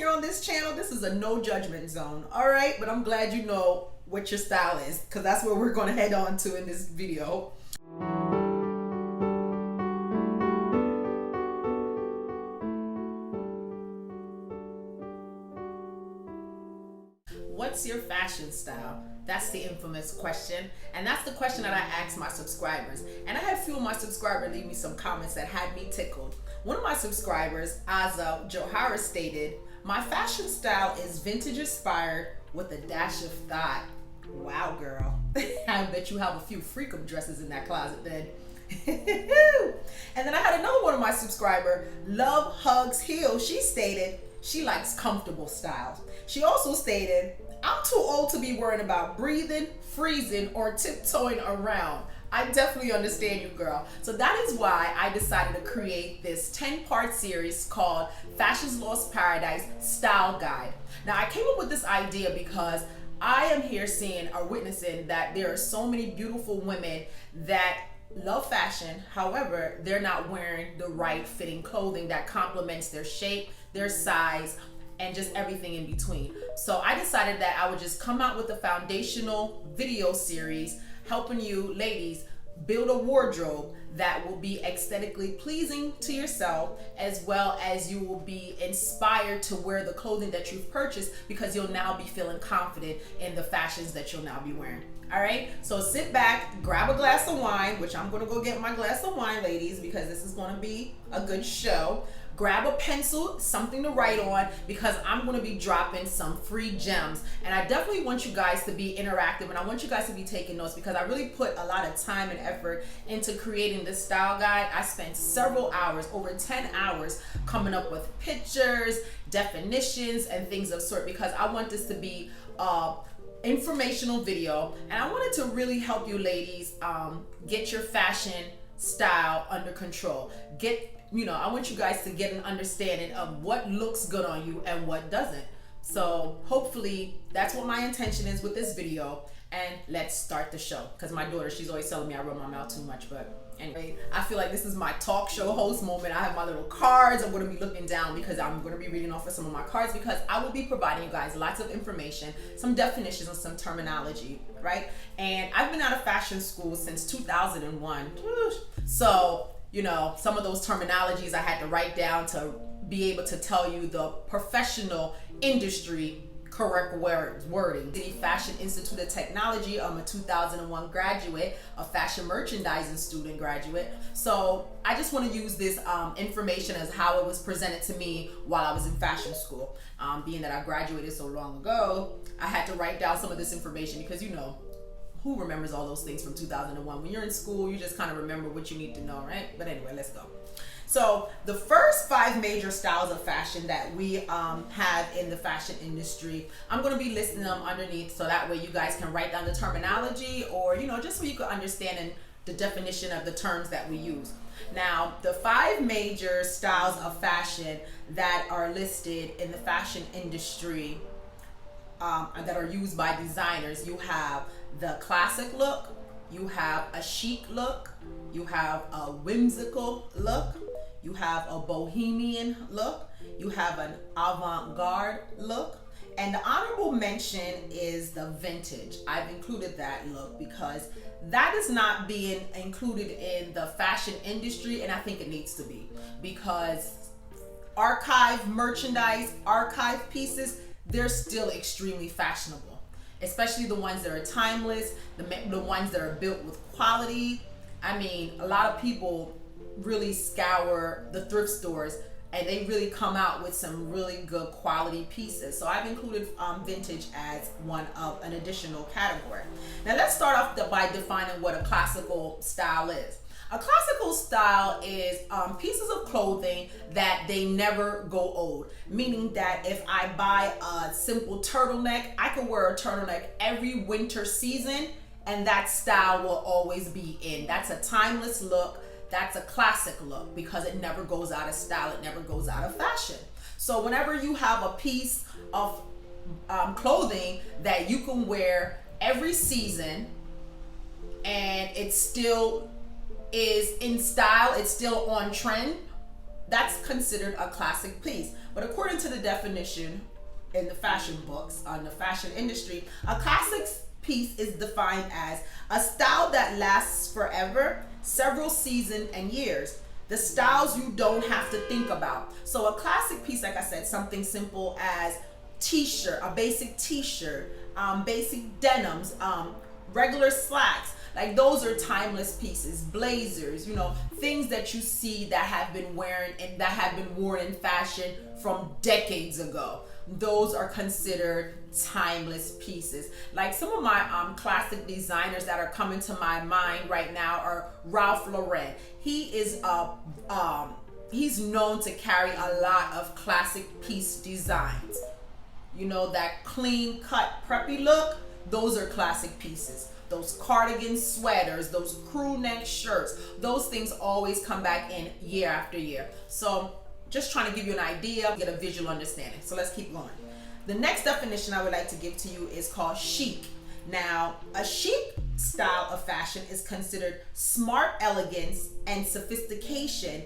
here on this channel, this is a no judgment zone, all right? But I'm glad you know what your style is, because that's where we're going to head on to in this video. What's your fashion style? That's the infamous question, and that's the question that I asked my subscribers. And I had a few of my subscribers leave me some comments that had me tickled. One of my subscribers, Aza Johara, stated, "My fashion style is vintage inspired with a dash of thought." Wow, girl. I bet you have a few freakum dresses in that closet then. And then I had another one of my subscriber, Love Hugs Heels. She stated she likes comfortable styles. She also stated, "I'm too old to be worrying about breathing, freezing, or tiptoeing around." I definitely understand you, girl. So that is why I decided to create this 10-part series called Fashion's Lost Paradise Style Guide. Now, I came up with this idea because I am here seeing or witnessing that there are so many beautiful women that love fashion. However, they're not wearing the right fitting clothing that complements their shape, their size, and just everything in between. So I decided that I would just come out with a foundational video series helping you ladies build a wardrobe that will be aesthetically pleasing to yourself, as well as you will be inspired to wear the clothing that you've purchased, because you'll now be feeling confident in the fashions that you'll now be wearing. All right, so sit back, grab a glass of wine, which I'm gonna go get my glass of wine, ladies, because this is gonna be a good show. Grab a pencil, something to write on, because I'm gonna be dropping some free gems. And I definitely want you guys to be interactive, and I want you guys to be taking notes, because I really put a lot of time and effort into creating this style guide. I spent several hours, over 10 hours, coming up with pictures, definitions, and things of sort, because I want this to be informational video, and I wanted to really help you ladies get your fashion style under control. I want you guys to get an understanding of what looks good on you and what doesn't. So hopefully that's what my intention is with this video, and let's start the show. Because my daughter, she's always telling me I run my mouth too much, but anyway, I feel like this is my talk show host moment. I have my little cards. I'm going to be looking down because I'm going to be reading off of some of my cards, because I will be providing you guys lots of information, some definitions, and some terminology, right? And I've been out of fashion school since 2001. So, some of those terminologies I had to write down to be able to tell you the professional industry correct wording. The Fashion Institute of Technology. I'm a 2001 graduate, a fashion merchandising student graduate. So I just want to use this information as how it was presented to me while I was in fashion school. Being that I graduated so long ago, I had to write down some of this information, because who remembers all those things from 2001? When you're in school, you just kind of remember what you need to know, right? But anyway, let's go. So the first 5 major styles of fashion that we have in the fashion industry, I'm going to be listing them underneath, so that way you guys can write down the terminology, or just so you can understand the definition of the terms that we use. Now, the 5 major styles of fashion that are listed in the fashion industry that are used by designers, you have the classic look, you have a chic look, you have a whimsical look, you have a bohemian look, you have an avant-garde look, and the honorable mention is the vintage. I've included that look because that is not being included in the fashion industry, and I think it needs to be, because archive merchandise, archive pieces, they're still extremely fashionable, especially the ones that are timeless, the ones that are built with quality. I mean, a lot of people really scour the thrift stores, and they really come out with some really good quality pieces. So I've included vintage as an additional category. Now let's start off by defining what a classical style is. A classical style is pieces of clothing that they never go old. Meaning that if I buy a simple turtleneck, I can wear a turtleneck every winter season, and that style will always be in. That's a timeless look. That's a classic look, because it never goes out of style. It never goes out of fashion. So whenever you have a piece of clothing that you can wear every season, and it still is in style, it's still on trend, that's considered a classic piece. But according to the definition in the fashion books on the fashion industry, a classic piece is defined as a style that lasts forever, several seasons and years. The styles you don't have to think about. So a classic piece, like I said, something simple as t-shirt, a basic t-shirt, basic denims, regular slacks. Like those are timeless pieces. Blazers, you know, things that you see that have been wearing and that have been worn in fashion from decades ago. Those are considered timeless pieces. Like some of my classic designers that are coming to my mind right now are Ralph Lauren. He is he's known to carry a lot of classic piece designs. You know, that clean cut preppy look, those are classic pieces. Those cardigan sweaters, those crew neck shirts, those things always come back in year after year. So just trying to give you an idea, get a visual understanding. So let's keep going. The next definition I would like to give to you is called chic. Now, a chic style of fashion is considered smart elegance and sophistication.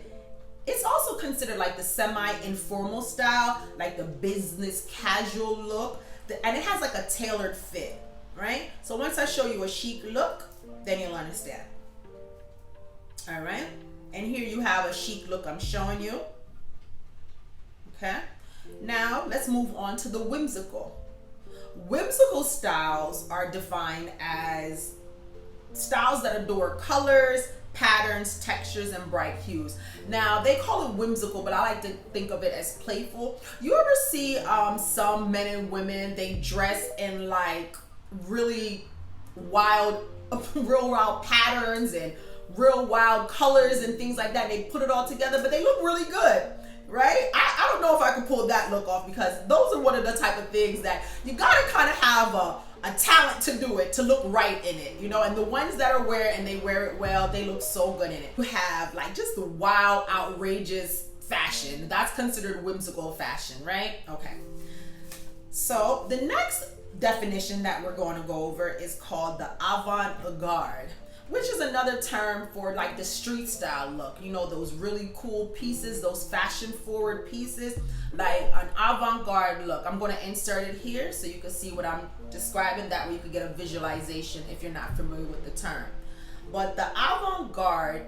It's also considered like the semi-informal style, like the business casual look, and it has like a tailored fit, right? So once I show you a chic look, then you'll understand. All right, and here you have a chic look I'm showing you. Okay, now let's move on to the whimsical. Whimsical styles are defined as styles that adore colors, patterns, textures, and bright hues. Now they call it whimsical, but I like to think of it as playful. You ever see some men and women, they dress in like really wild, real wild patterns and real wild colors and things like that. They put it all together, but they look really good. Right? I don't know if I can pull that look off, because those are one of the type of things that you gotta kind of have a talent to do it, to look right in it, you know. And the ones that are wear and they wear it well, they look so good in it. You have like just the wild, outrageous fashion. That's considered whimsical fashion, right? Okay. So the next definition that we're going to go over is called the avant-garde, which is another term for like the street style look. You know, those really cool pieces, those fashion forward pieces, like an avant-garde look. I'm going to insert it here so you can see what I'm describing. That way you can get a visualization if you're not familiar with the term. But the avant-garde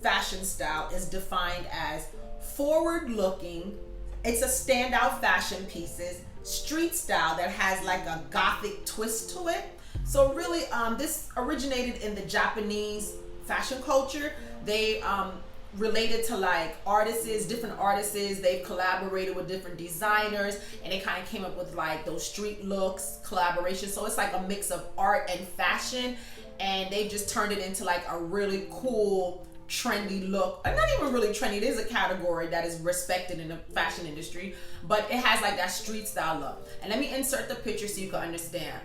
fashion style is defined as forward looking. It's a standout fashion pieces, street style that has like a gothic twist to it. So really, this originated in the Japanese fashion culture. They related to like artists, different artists. They've collaborated with different designers, and they kind of came up with like those street looks, collaboration. So it's like a mix of art and fashion, and they've just turned it into like a really cool, trendy look. And not even really trendy. It is a category that is respected in the fashion industry, but it has like that street style look. And let me insert the picture so you can understand.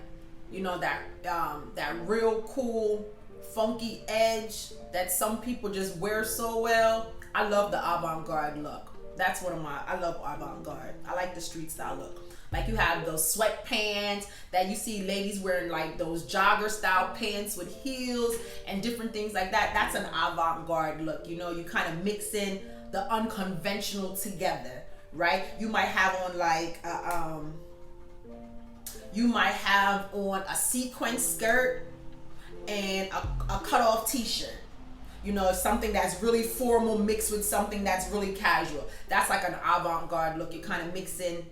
You know, that real cool, funky edge that some people just wear so well. I love the avant-garde look. That's one of I love avant-garde. I like the street style look. Like you have those sweatpants that you see ladies wearing, like those jogger style pants with heels and different things like that. That's an avant-garde look. You know, you kind of mix in the unconventional together, right? You might have on like you might have on a sequin skirt and a cut-off t-shirt. You know, something that's really formal mixed with something that's really casual. That's like an avant-garde look. You kind of mix in,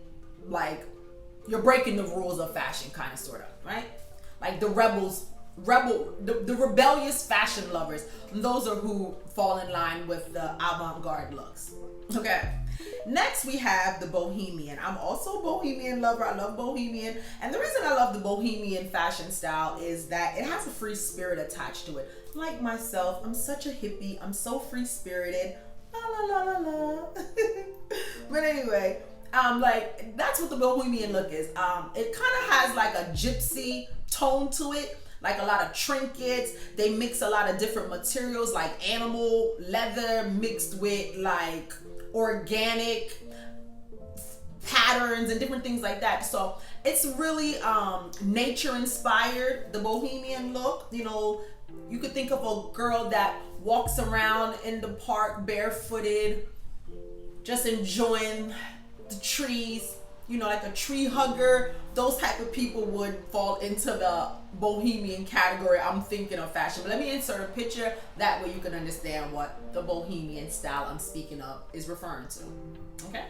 like, you're breaking the rules of fashion, kind of, sort of, right? Like the the rebellious fashion lovers. Those are who fall in line with the avant-garde looks. Okay. Next, we have the bohemian. I'm also a bohemian lover. I love bohemian. And the reason I love the bohemian fashion style is that it has a free spirit attached to it. Like myself, I'm such a hippie. I'm so free-spirited. La la la la la. But anyway, like that's what the bohemian look is. It kind of has like a gypsy tone to it. Like a lot of trinkets. They mix a lot of different materials, like animal leather mixed with like organic patterns and different things like that. So it's really nature inspired, the bohemian look. You know, you could think of a girl that walks around in the park barefooted, just enjoying the trees, you know, like a tree hugger. Those type of people would fall into the bohemian category. I'm thinking of fashion, but let me insert a picture, that way you can understand what the bohemian style I'm speaking of is referring to. Okay.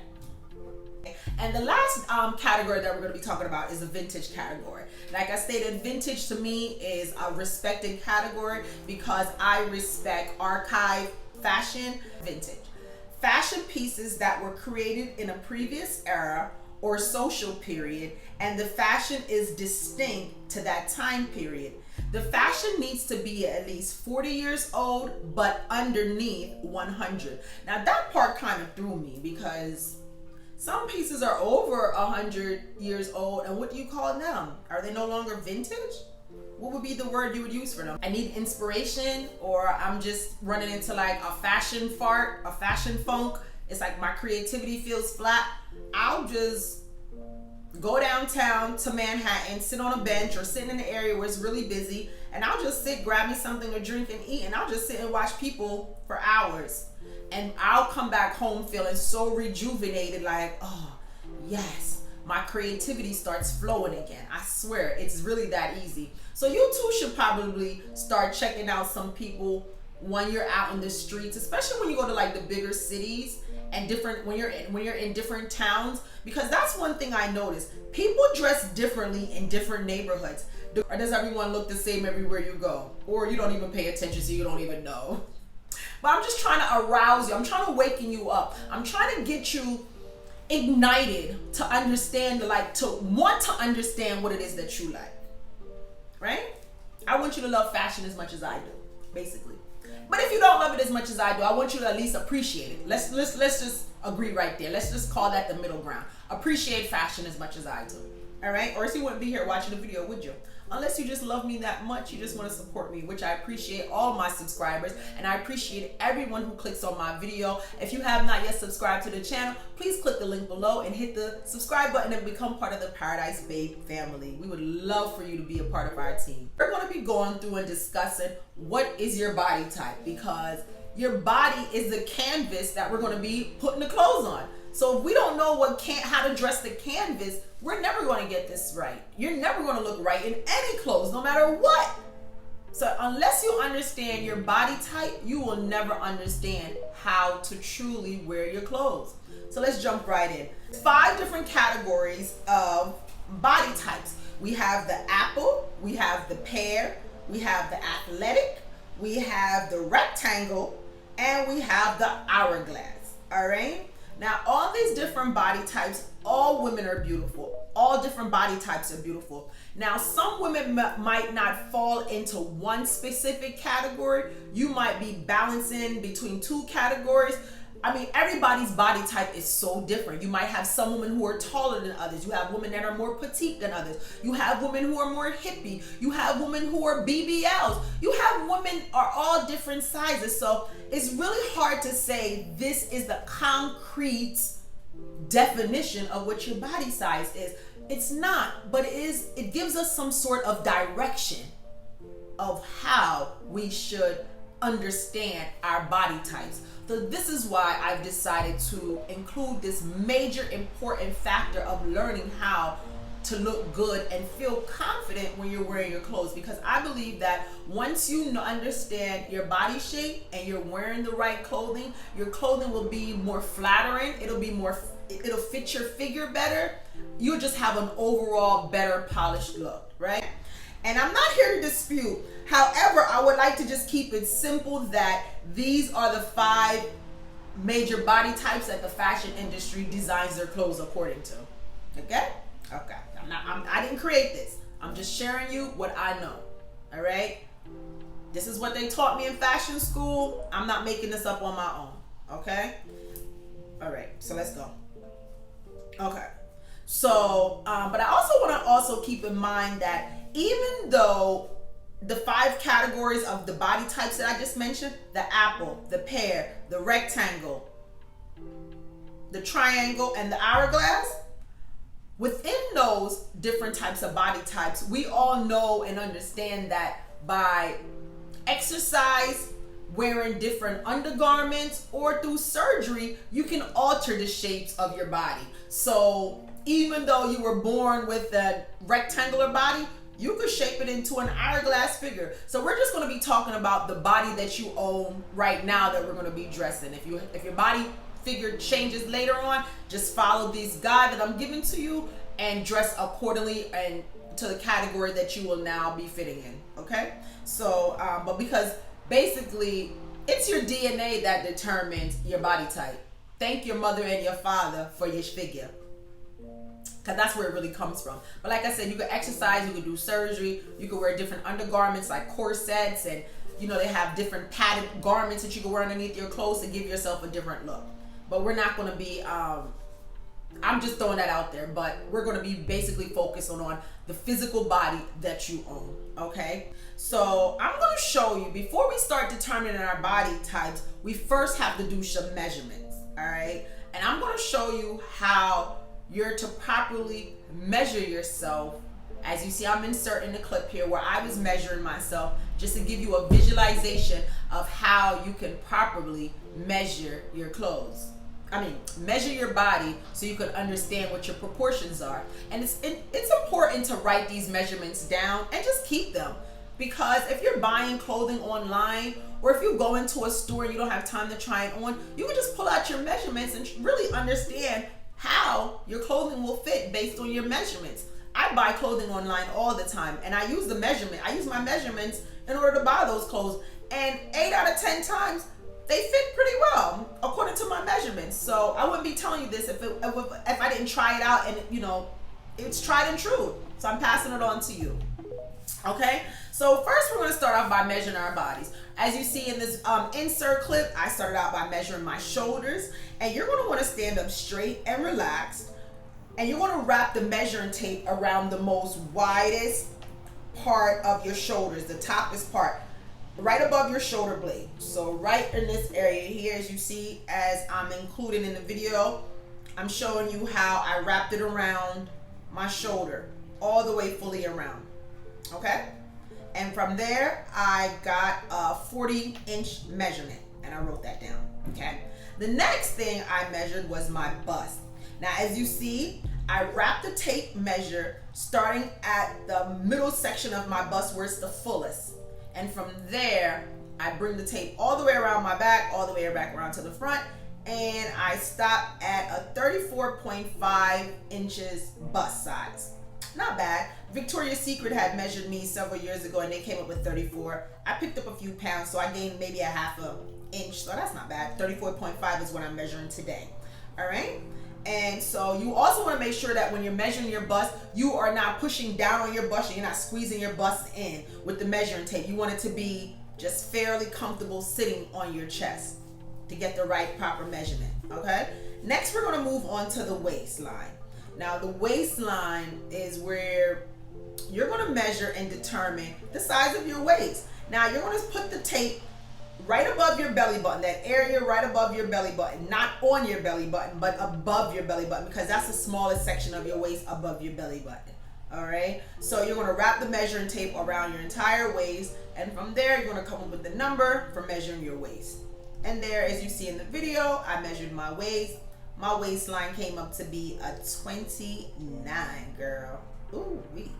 And the last category that we're going to be talking about is the vintage category. Like I stated, vintage to me is a respected category because I respect archive fashion. Vintage fashion pieces that were created in a previous era or social period, and the fashion is distinct to that time period. The fashion needs to be at least 40 years old, but underneath 100. Now that part kind of threw me because some pieces are over 100 years old, and what do you call them? Are they no longer vintage? What would be the word you would use for them? I need inspiration, or I'm just running into like a fashion fart, a fashion funk. It's like my creativity feels flat. I'll just go downtown to Manhattan, sit on a bench or sit in an area where it's really busy, and I'll just sit, grab me something to drink and eat, and I'll just sit and watch people for hours. And I'll come back home feeling so rejuvenated, like, oh, yes, my creativity starts flowing again. I swear, it's really that easy. So you too should probably start checking out some people when you're out in the streets, especially when you go to like the bigger cities and when you're in different towns, because that's one thing I noticed. People dress differently in different neighborhoods. Or does everyone look the same everywhere you go? Or you don't even pay attention, so you don't even know. But I'm just trying to arouse you. I'm trying to waken you up. I'm trying to get you ignited to understand, like, to want to understand what it is that you like, right? I want you to love fashion as much as I do, basically. But if you don't love it as much as I do, I want you to at least appreciate it. Let's just agree right there. Let's just call that the middle ground. Appreciate fashion as much as I do. All right? Or else you wouldn't be here watching the video, would you? Unless you just love me that much, you just want to support me, which I appreciate all my subscribers, and I appreciate everyone who clicks on my video. If you have not yet subscribed to the channel, please click the link below and hit the subscribe button and become part of the Paradise Babe family. We would love for you to be a part of our team. We're going to be going through and discussing what is your body type, because your body is the canvas that we're going to be putting the clothes on. So if we don't know how to dress the canvas, we're never going to get this right. You're never going to look right in any clothes, no matter what. So unless you understand your body type, you will never understand how to truly wear your clothes. So let's jump right in. 5 different categories of body types. We have the apple, we have the pear, we have the athletic, we have the rectangle, and we have the hourglass. All right? Now, all these different body types, all women are beautiful. All different body types are beautiful. Now, some women might not fall into one specific category. You might be balancing between 2 categories. I mean, everybody's body type is so different. You might have some women who are taller than others. You have women that are more petite than others. You have women who are more hippie. You have women who are BBLs. You have women are all different sizes. So it's really hard to say this is the concrete definition of what your body size is. It's not, but it gives us some sort of direction of how we should understand our body types. So this is why I've decided to include this major important factor of learning how to look good and feel confident when you're wearing your clothes, because I believe that once you understand your body shape and you're wearing the right clothing, your clothing will be more flattering. It'll fit your figure better. You'll just have an overall better polished look, right? And I'm not here to dispute. However, I would like to just keep it simple that these are the 5 major body types that the fashion industry designs their clothes according to. Okay? Okay. I didn't create this. I'm just sharing you what I know. All right? This is what they taught me in fashion school. I'm not making this up on my own. Okay? All right. So let's go. Okay. So, but I also want to keep in mind that even though the 5 categories of the body types that I just mentioned, the apple, the pear, the rectangle, the triangle, and the hourglass, within those different types of body types, we all know and understand that by exercise, wearing different undergarments or through surgery, you can alter the shapes of your body. So even though you were born with a rectangular body, you could shape it into an hourglass figure. So we're just going to be talking about the body that you own right now that we're going to be dressing. If your body figure changes later on, just follow this guide that I'm giving to you and dress accordingly and to the category that you will now be fitting in. Okay? So, but because basically it's your DNA that determines your body type. Thank your mother and your father for your figure, because that's where it really comes from. But like I said, you could exercise, you could do surgery, you could wear different undergarments like corsets, and they have different padded garments that you can wear underneath your clothes to give yourself a different look. But we're not going to be I'm just throwing that out there, but we're going to be basically focused on the physical body that you own. Okay, so I'm going to show you, before we start determining our body types, we first have to do some measurements. All right, and I'm going to show you how you're to properly measure yourself. As you see, I'm inserting the clip here where I was measuring myself, just to give you a visualization of how you can properly measure your clothes. Measure your body so you can understand what your proportions are. And it's important to write these measurements down and just keep them. Because if you're buying clothing online, or if you go into a store and you don't have time to try it on, you can just pull out your measurements and really understand how your clothing will fit based on your measurements. I buy clothing online all the time, and I use my measurements in order to buy those clothes. And 8 out of 10 times, they fit pretty well according to my measurements. So I wouldn't be telling you this if I didn't try it out, and it's tried and true. So I'm passing it on to you. Okay, so first we're going to start off by measuring our bodies. As you see in this insert clip, I started out by measuring my shoulders, and you're going to want to stand up straight and relaxed, and you're going to wrap the measuring tape around the most widest part of your shoulders, the toppest part, right above your shoulder blade. So right in this area here, as you see, as I'm including in the video, I'm showing you how I wrapped it around my shoulder, all the way fully around. Okay? And from there, I got a 40-inch measurement, and I wrote that down. Okay? The next thing I measured was my bust. Now, as you see, I wrapped the tape measure starting at the middle section of my bust where it's the fullest. And from there, I bring the tape all the way around my back, all the way back around to the front, and I stop at a 34.5 inches bust size. Not bad. Victoria's Secret had measured me several years ago, and they came up with 34. I picked up a few pounds, so I gained maybe a half an inch, so that's not bad. 34.5 is what I'm measuring today. All right? And so you also want to make sure that when you're measuring your bust, you are not pushing down on your bust, and you're not squeezing your bust in with the measuring tape. You want it to be just fairly comfortable sitting on your chest to get the right proper measurement. Okay? Next, we're going to move on to the waistline. Now, the waistline is where you're going to measure and determine the size of your waist. Now, you're going to put the tape right above your belly button, that area right above your belly button, not on your belly button, but above your belly button, because that's the smallest section of your waist, above your belly button. All right, so you're going to wrap the measuring tape around your entire waist, and from there you're going to come up with the number for measuring your waist. And there, as you see in the video, I measured my waist. My waistline came up to be a 29, girl. Ooh wee.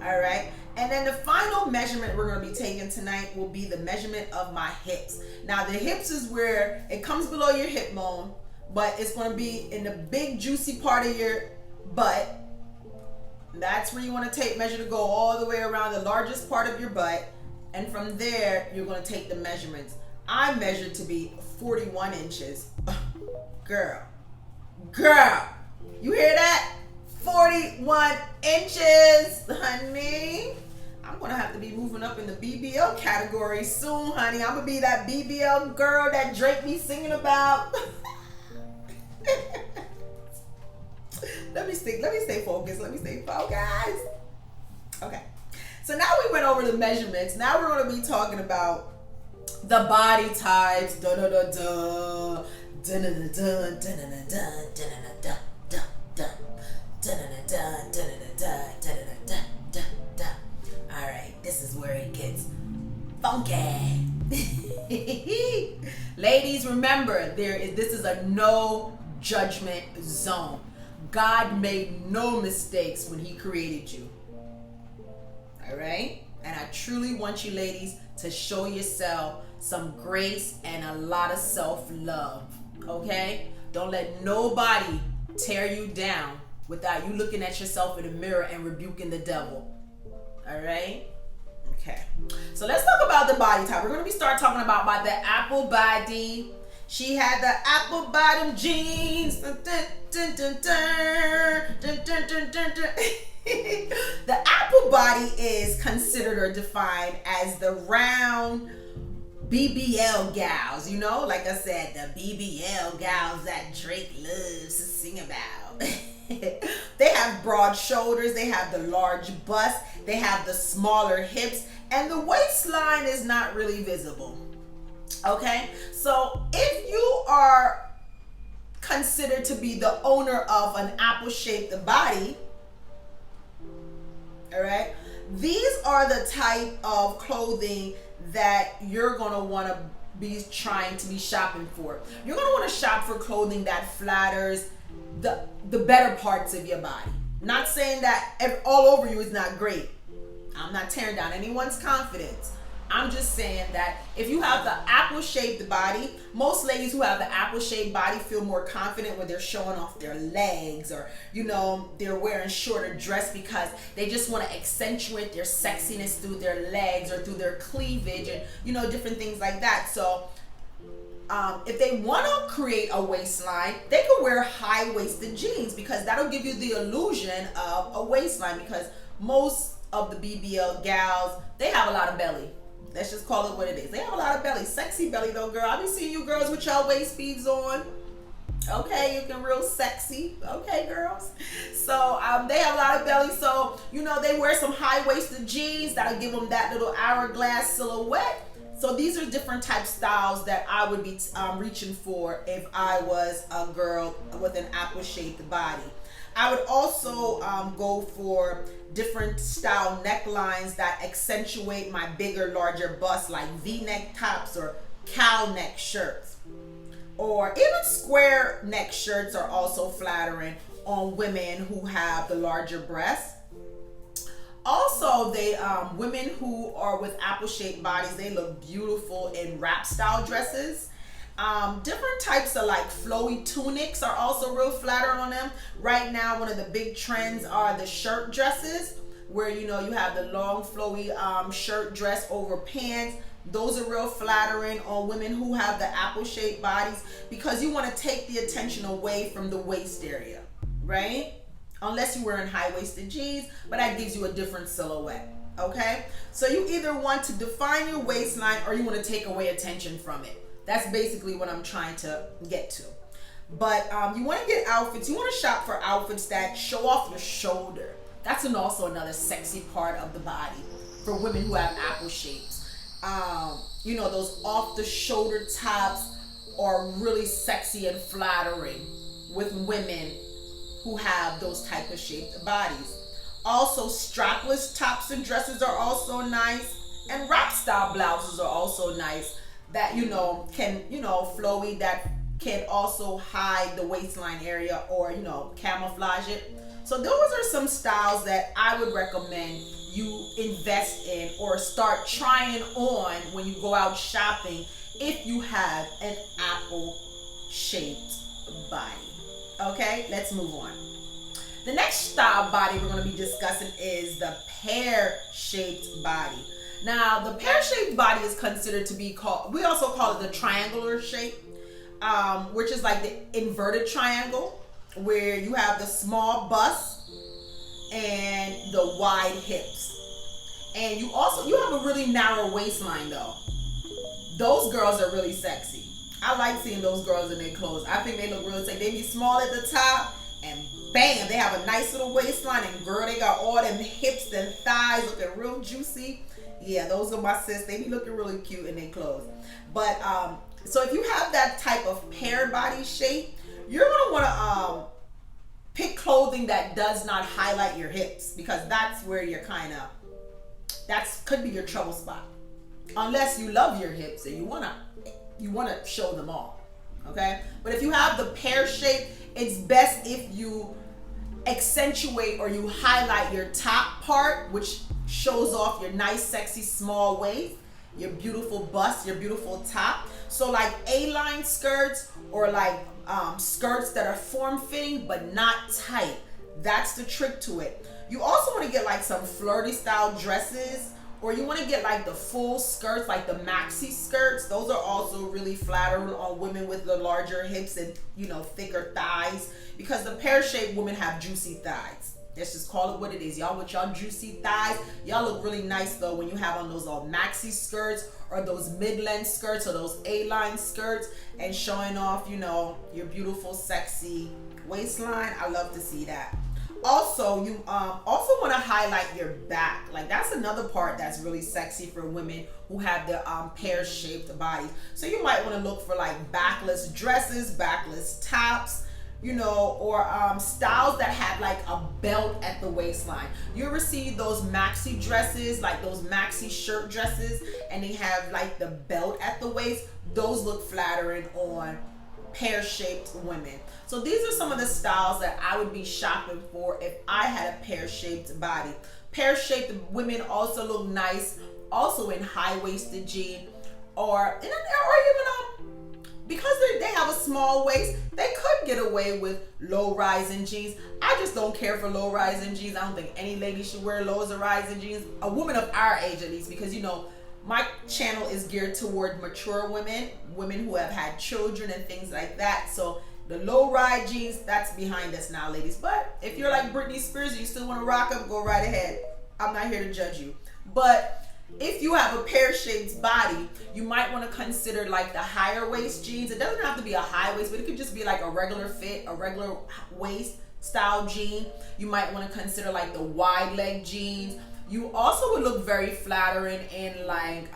All right, and then the final measurement we're going to be taking tonight will be the measurement of my hips. Now, the hips is where it comes below your hip bone, but it's going to be in the big juicy part of your butt. That's where you want to tape measure to go all the way around the largest part of your butt, and from there you're going to take the measurements. I measured to be 41 inches. Girl, you hear that? 41 inches, honey. I'm gonna have to be moving up in the BBL category soon, honey. I'm gonna be that BBL girl that Drake be singing about. Let me stay focused. Okay. So now we went over the measurements. Now we're gonna be talking about the body types. All right, this is where it gets funky. Ladies, remember, this is a no judgment zone. God made no mistakes when he created you. All right? And I truly want you ladies to show yourself some grace and a lot of self-love. Okay? Don't let nobody tear you down without you looking at yourself in the mirror and rebuking the devil. All right? Okay. So let's talk about the body type. We're going to start talking about the apple body. She had the apple bottom jeans. Dun, dun, dun, dun, dun, dun, dun, dun, dun. The apple body is considered or defined as the round BBL gals, you know, like I said, the BBL gals that Drake loves to sing about. They have broad shoulders, they have the large bust, they have the smaller hips, and the waistline is not really visible. Okay, so if you are considered to be the owner of an apple-shaped body, all right, these are the type of clothing that you're going to want to be trying to be shopping for. You're going to want to shop for clothing that flatters the better parts of your body. Not saying that all over you is not great. I'm not tearing down anyone's confidence. I'm just saying that if you have the apple-shaped body, most ladies who have the apple-shaped body feel more confident when they're showing off their legs, or, you know, they're wearing shorter dress because they just want to accentuate their sexiness through their legs or through their cleavage and, you know, different things like that. So if they want to create a waistline, they could wear high-waisted jeans because that'll give you the illusion of a waistline, because most of the BBL gals, they have a lot of belly. Let's just call it what it is. They have a lot of belly. Sexy belly though, girl. I be seeing you girls with y'all waist beads on. Okay, looking real sexy. Okay, girls. So they have a lot of belly. So, you know, they wear some high-waisted jeans that'll give them that little hourglass silhouette. So these are different type styles that I would be reaching for if I was a girl with an apple-shaped body. I would also go for different style necklines that accentuate my bigger, larger bust, like V-neck tops or cow neck shirts. Or even square neck shirts are also flattering on women who have the larger breasts. Also, women who are with apple-shaped bodies, they look beautiful in wrap style dresses. Different types of like flowy tunics are also real flattering on them. Right now, one of the big trends are the shirt dresses, where, you know, you have the long flowy shirt dress over pants. Those are real flattering on women who have the apple-shaped bodies, because you want to take the attention away from the waist area, right? Unless you're wearing high-waisted jeans, but that gives you a different silhouette, okay? So you either want to define your waistline or you want to take away attention from it. That's basically what I'm trying to get to. But you want to get outfits. You want to shop for outfits that show off your shoulder. That's also another sexy part of the body for women who have apple shapes. You know, those off-the-shoulder tops are really sexy and flattering with women who have those type of shaped bodies. Also, strapless tops and dresses are also nice, and wrap style blouses are also nice. That, you know, can, you know, flowy, that can also hide the waistline area or, you know, camouflage it. So those are some styles that I would recommend you invest in or start trying on when you go out shopping if you have an apple-shaped body. Okay, let's move on. The next style body we're going to be discussing is the pear-shaped body. Now, the pear-shaped body is considered to be called, we also call it the triangular shape, which is like the inverted triangle, where you have the small bust and the wide hips. And you have a really narrow waistline though. Those girls are really sexy. I like seeing those girls in their clothes. I think they look real sexy. They be small at the top and bam, they have a nice little waistline, and girl, they got all them hips and thighs looking real juicy. Yeah, those are my sis. They be looking really cute in their clothes. But so if you have that type of pear body shape, you're gonna want to pick clothing that does not highlight your hips, because that's where you're could be your trouble spot. Unless you love your hips and you wanna, you want to show them all. Okay, but if you have the pear shape, it's best if you accentuate or you highlight your top part, which shows off your nice sexy small waist, your beautiful bust, your beautiful top. So like A-line skirts, or like skirts that are form-fitting but not tight. That's the trick to it. You also want to get like some flirty style dresses, or you want to get like the full skirts, like the maxi skirts. Those are also really flattering on women with the larger hips and, you know, thicker thighs, because the pear-shaped women have juicy thighs. Let's just call it what it is. Y'all with y'all juicy thighs, y'all look really nice though when you have on those all maxi skirts or those mid-length skirts or those A-line skirts, and showing off, you know, your beautiful sexy waistline. I love to see that. Also, you also want to highlight your back. Like that's another part that's really sexy for women who have the pear-shaped body. So you might want to look for like backless dresses, backless tops, you know, or styles that have like a belt at the waistline. You ever see those maxi dresses, like those maxi shirt dresses, and they have like the belt at the waist? Those look flattering on pear-shaped women. So these are some of the styles that I would be shopping for if I had a pear-shaped body. Pear-shaped women also look nice also in high-waisted jean, or even because they have a small waist, they could get away with low-rising jeans. I just don't care for low-rising jeans. I don't think any lady should wear low-rising jeans, a woman of our age at least, because you know my channel is geared toward mature women, women who have had children and things like that. So the low-rise jeans, that's behind us now, ladies. But if you're like Britney Spears, you still want to rock them, go right ahead. I'm not here to judge you. But if you have a pear-shaped body, you might want to consider like the higher waist jeans. It doesn't have to be a high waist, but it could just be like a regular fit, a regular waist style jean. You might want to consider like the wide leg jeans. You also would look very flattering in like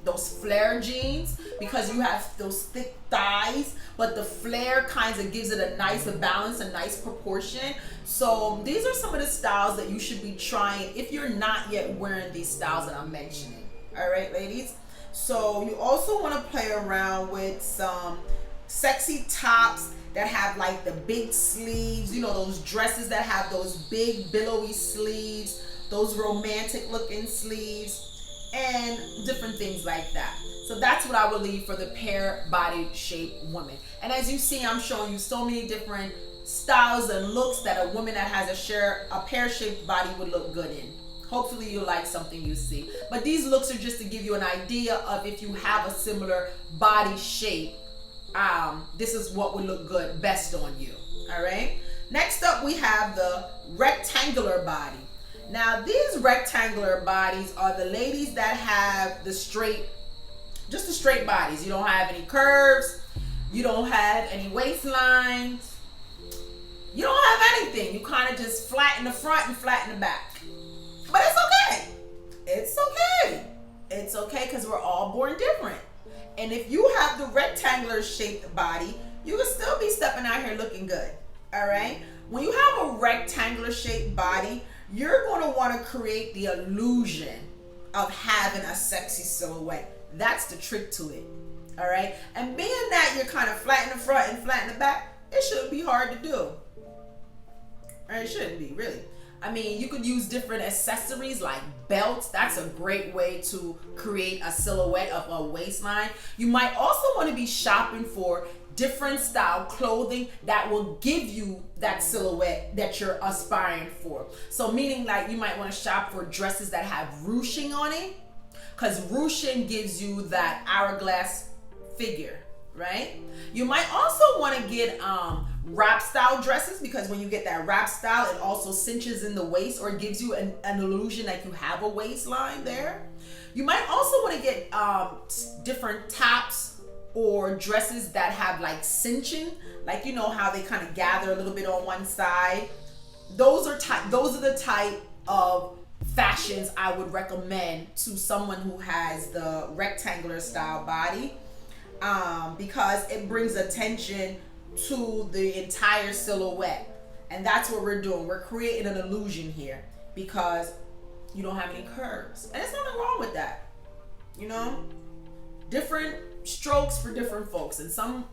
those flare jeans, because you have those thick thighs, but the flare kind of gives it a nice balance, a nice proportion. So these are some of the styles that you should be trying if you're not yet wearing these styles that I'm mentioning. All right, ladies. So you also want to play around with some sexy tops that have like the big sleeves, you know, those dresses that have those big billowy sleeves, those romantic looking sleeves, and different things like that. So that's what I would leave for the pear body shaped woman. And as you see, I'm showing you so many different styles and looks that a woman that has a pear shaped body would look good in. Hopefully you like something you see. But these looks are just to give you an idea of if you have a similar body shape, this is what would look good best on you. All right. Next up, we have the rectangular body. Now these rectangular bodies are the ladies that have the straight bodies. You don't have any curves, you don't have any waistlines, you don't have anything. You kind of just flat in the front and flat in the back. But it's okay. It's okay. It's okay, because we're all born different. And if you have the rectangular shaped body, you can still be stepping out here looking good. All right. When you have a rectangular shaped body, you're going to want to create the illusion of having a sexy silhouette. That's the trick to it. All right. And being that you're kind of flat in the front and flat in the back, it shouldn't be hard to do. Or it shouldn't be, really. I mean, you could use different accessories like belts. That's a great way to create a silhouette of a waistline. You might also want to be shopping for different style clothing that will give you that silhouette that you're aspiring for. So meaning like you might want to shop for dresses that have ruching on it, because ruching gives you that hourglass figure, right? You might also want to get wrap style dresses, because when you get that wrap style, it also cinches in the waist, or it gives you an illusion that you have a waistline there. You might also want to get different tops or dresses that have like cinching, like you know how they kind of gather a little bit on one side. Those are the type of fashions I would recommend to someone who has the rectangular style body, because it brings attention to the entire silhouette. And that's what we're doing. We're creating an illusion here, because you don't have any curves, and there's nothing wrong with that, you know. different strokes for different folks. And some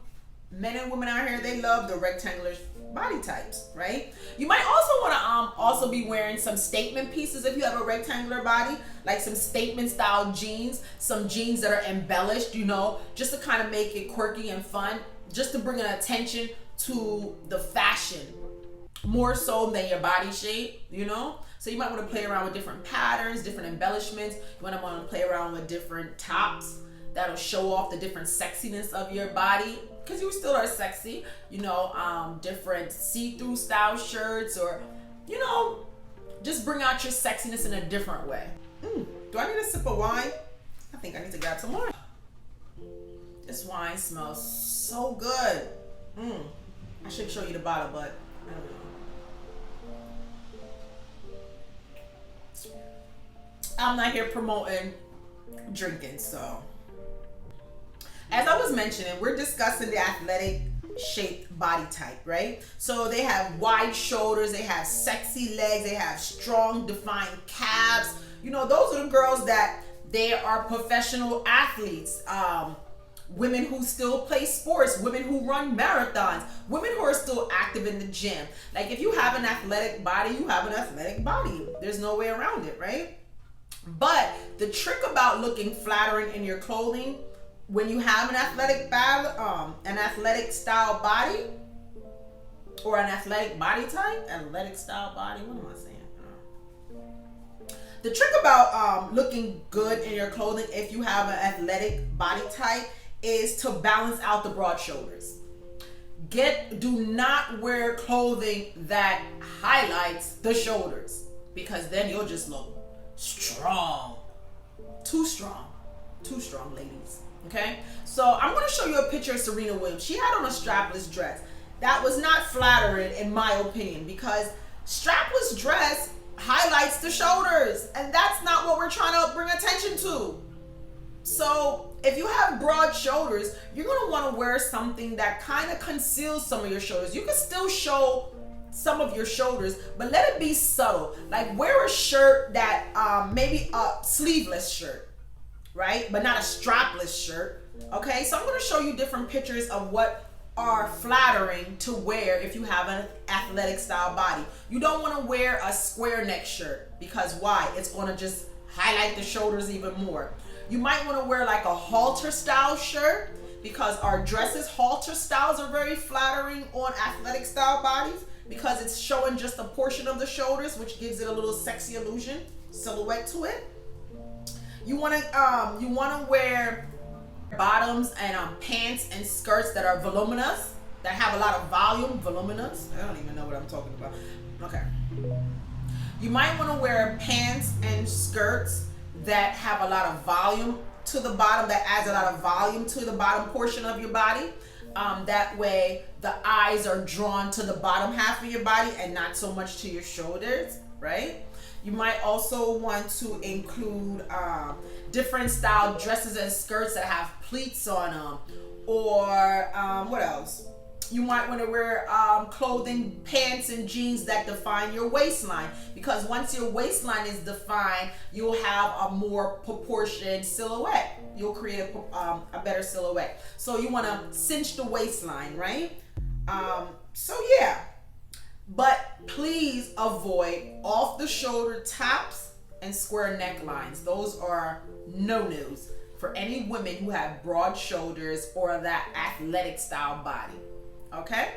men and women out here, they love the rectangular body types, right? You might also want to also be wearing some statement pieces if you have a rectangular body, like some statement style jeans, some jeans that are embellished, you know, just to kind of make it quirky and fun, just to bring an attention to the fashion more so than your body shape, you know. So you might want to play around with different patterns, different embellishments. You want to play around with different tops that'll show off the different sexiness of your body, because you still are sexy, you know. Different see-through style shirts, or, you know, just bring out your sexiness in a different way. Do I need a sip of wine? I think I need to grab some wine. This wine smells so good. I should show you the bottle, but I don't know. I'm not here promoting drinking, so. As I was mentioning, we're discussing the athletic shaped body type, right? So they have wide shoulders, they have sexy legs, they have strong defined calves. You know, those are the girls that they are professional athletes. Women who still play sports, women who run marathons, women who are still active in the gym. Like, if you have an athletic body, you have an athletic body. There's no way around it, right? But the trick about looking flattering in your clothing, when you have an athletic style body, or an athletic body type, athletic style body, what am I saying? The trick about looking good in your clothing, if you have an athletic body type, is to balance out the broad shoulders. Do not wear clothing that highlights the shoulders, because then you'll just look strong. Too strong, ladies. Okay, so I'm going to show you a picture of Serena Williams. She had on a strapless dress. That was not flattering, in my opinion, because strapless dress highlights the shoulders, and that's not what we're trying to bring attention to. So if you have broad shoulders, you're going to want to wear something that kind of conceals some of your shoulders. You can still show some of your shoulders, but let it be subtle. Like, wear a shirt that maybe a sleeveless shirt, right? But not a strapless shirt. Okay, so I'm going to show you different pictures of what are flattering to wear if you have an athletic style body. You don't want to wear a square neck shirt, because why? It's going to just highlight the shoulders even more. You might want to wear like a halter style shirt, because our dresses, halter styles are very flattering on athletic style bodies, because it's showing just a portion of the shoulders, which gives it a little sexy silhouette to it. You want to wear bottoms and pants and skirts that are voluminous, that have a lot of volume. Voluminous, I don't even know what I'm talking about. Okay. You might want to wear pants and skirts that have a lot of volume to the bottom, that adds a lot of volume to the bottom portion of your body. That way the eyes are drawn to the bottom half of your body and not so much to your shoulders, right? You might also want to include different style dresses and skirts that have pleats on them, or what else? You might want to wear clothing, pants and jeans that define your waistline, because once your waistline is defined, you'll have a more proportioned silhouette. You'll create a better silhouette. So you want to cinch the waistline, right? So yeah, but please avoid off the shoulder tops and square necklines. Those are no-nos for any women who have broad shoulders or that athletic style body. Okay?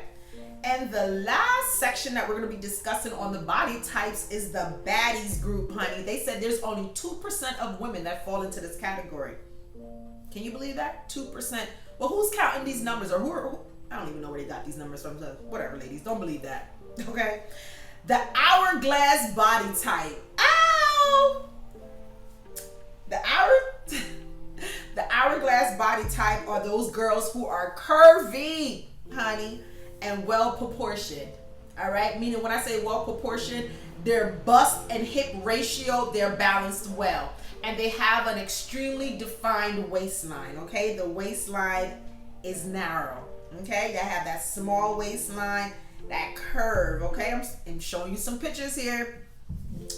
And the last section that we're going to be discussing on the body types is the baddies group, honey. They said there's only 2% of women that fall into this category. Can you believe that? 2%. Well, who's counting these numbers? Or who I don't even know where they got these numbers from. So whatever, ladies. Don't believe that. Okay? The hourglass body type. Ow! The hourglass body type are those girls who are curvy, honey, and well proportioned. All right, meaning when I say well proportioned, their bust and hip ratio, they're balanced well, and they have an extremely defined waistline. Okay, the waistline is narrow. Okay, they have that small waistline, that curve. Okay, I'm showing you some pictures here.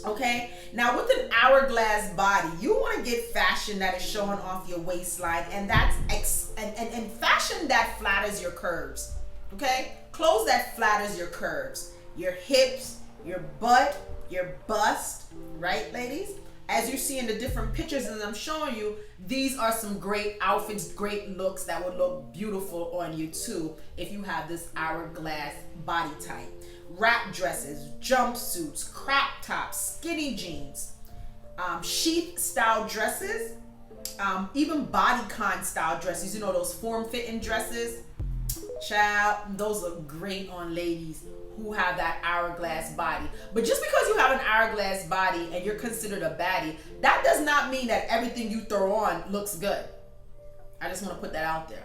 Okay, now with an hourglass body, you want to get fashion that is showing off your waistline, and that's and fashion that flatters your curves. Okay, clothes that flatters your curves, your hips, your butt, your bust, right, ladies? As you see in the different pictures as I'm showing you, these are some great outfits, great looks that would look beautiful on you too if you have this hourglass body type. Wrap dresses, jumpsuits, crop tops, skinny jeans, sheath style dresses, even bodycon style dresses, you know, those form-fitting dresses. Child, those look great on ladies who have that hourglass body. But just because you have an hourglass body and you're considered a baddie, that does not mean that everything you throw on looks good. I just want to put that out there.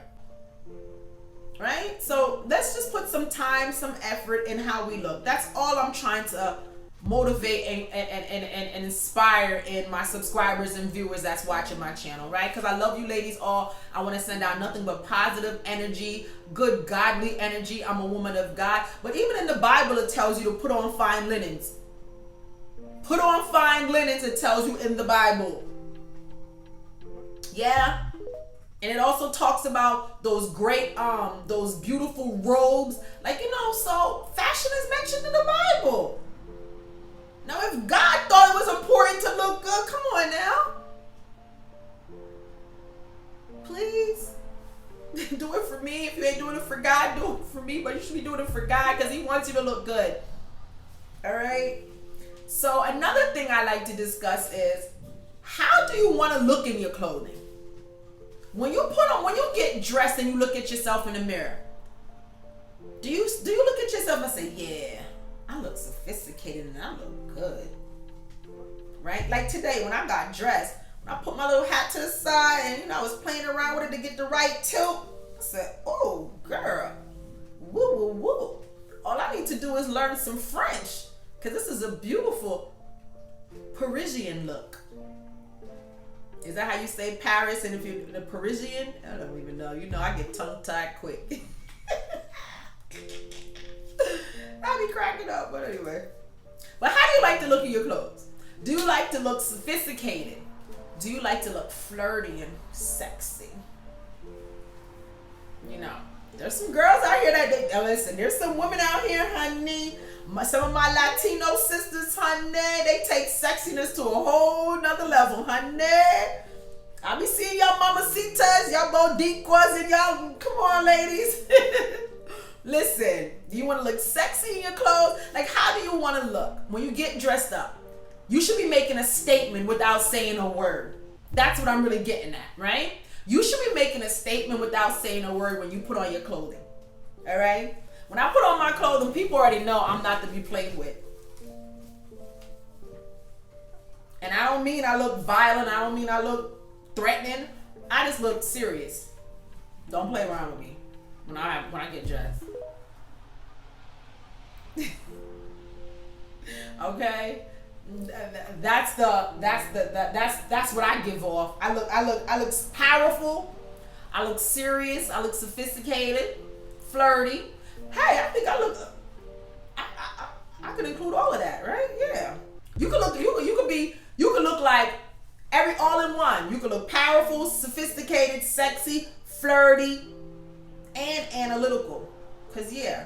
Right? So let's just put some time, some effort in how we look. That's all I'm trying to motivate and inspire in my subscribers and viewers that's watching my channel, right? Because I love you ladies all. I want to send out nothing but positive energy, good godly energy. I'm a woman of God. But even in the Bible, it tells you to put on fine linens. Put on fine linens, it tells you in the Bible. Yeah. And it also talks about those great, those beautiful robes. Like, you know, so fashion is mentioned in the Bible. Now, if God thought it was important to look good, come on now. Please. Do it for me. If you ain't doing it for God, do it for me. But you should be doing it for God because He wants you to look good. All right? So another thing I like to discuss is, how do you want to look in your clothing? When you get dressed and you look at yourself in the mirror, do you look at yourself and say, yeah, I look sophisticated and I look good, right? Like today when I got dressed, when I put my little hat to the side and, you know, I was playing around with it to get the right tilt, I said, oh, girl, woo, woo, woo. All I need to do is learn some French because this is a beautiful Parisian look. Is that how you say Paris? And if you're the Parisian, I don't even know. You know, I get tongue-tied quick. I be cracking up, but anyway. But how do you like to look in your clothes? Do you like to look sophisticated? Do you like to look flirty and sexy? You know, there's some girls out here that listen, there's some women out here, honey. Some of my Latino sisters, honey, they take sexiness to a whole nother level, honey. I be seeing y'all mamacitas, y'all bodicuas, and y'all, come on, ladies. Listen, do you want to look sexy in your clothes? Like, how do you want to look when you get dressed up? You should be making a statement without saying a word. That's what I'm really getting at, right? You should be making a statement without saying a word when you put on your clothing, all right? When I put on my clothing, people already know I'm not to be played with. And I don't mean I look violent. I don't mean I look threatening. I just look serious. Don't play around with me when I get dressed. Okay? That's what I give off. I look powerful. I look serious. I look sophisticated, flirty. Hey, I think I look. I could include all of that, right? Yeah. You could look. You could look like every all in one. You could look powerful, sophisticated, sexy, flirty, and analytical. Cause yeah,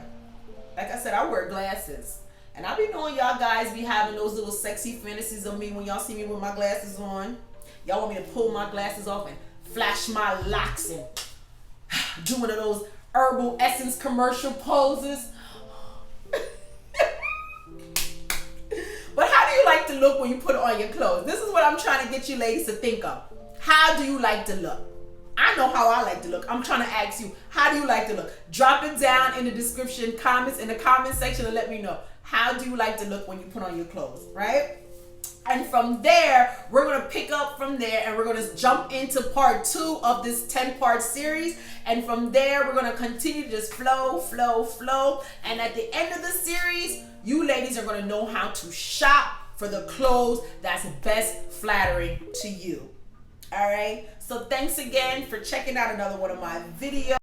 like I said, I wear glasses, and I be knowing y'all guys be having those little sexy fantasies of me when y'all see me with my glasses on. Y'all want me to pull my glasses off and flash my locks and do one of those Herbal Essence commercial poses. But how do you like to look when you put on your clothes? This is what I'm trying to get you ladies to think of. How do you like to look? I know how I like to look. I'm trying to ask you, how do you like to look? Drop it down in the description comments, in the comment section, and let me know. How do you like to look when you put on your clothes, right? And from there, we're going to pick up from there and we're going to jump into part 2 of this 10-part series. And from there, we're going to continue to just flow, flow, flow. And at the end of the series, you ladies are going to know how to shop for the clothes that's best flattering to you. All right. So thanks again for checking out another one of my videos.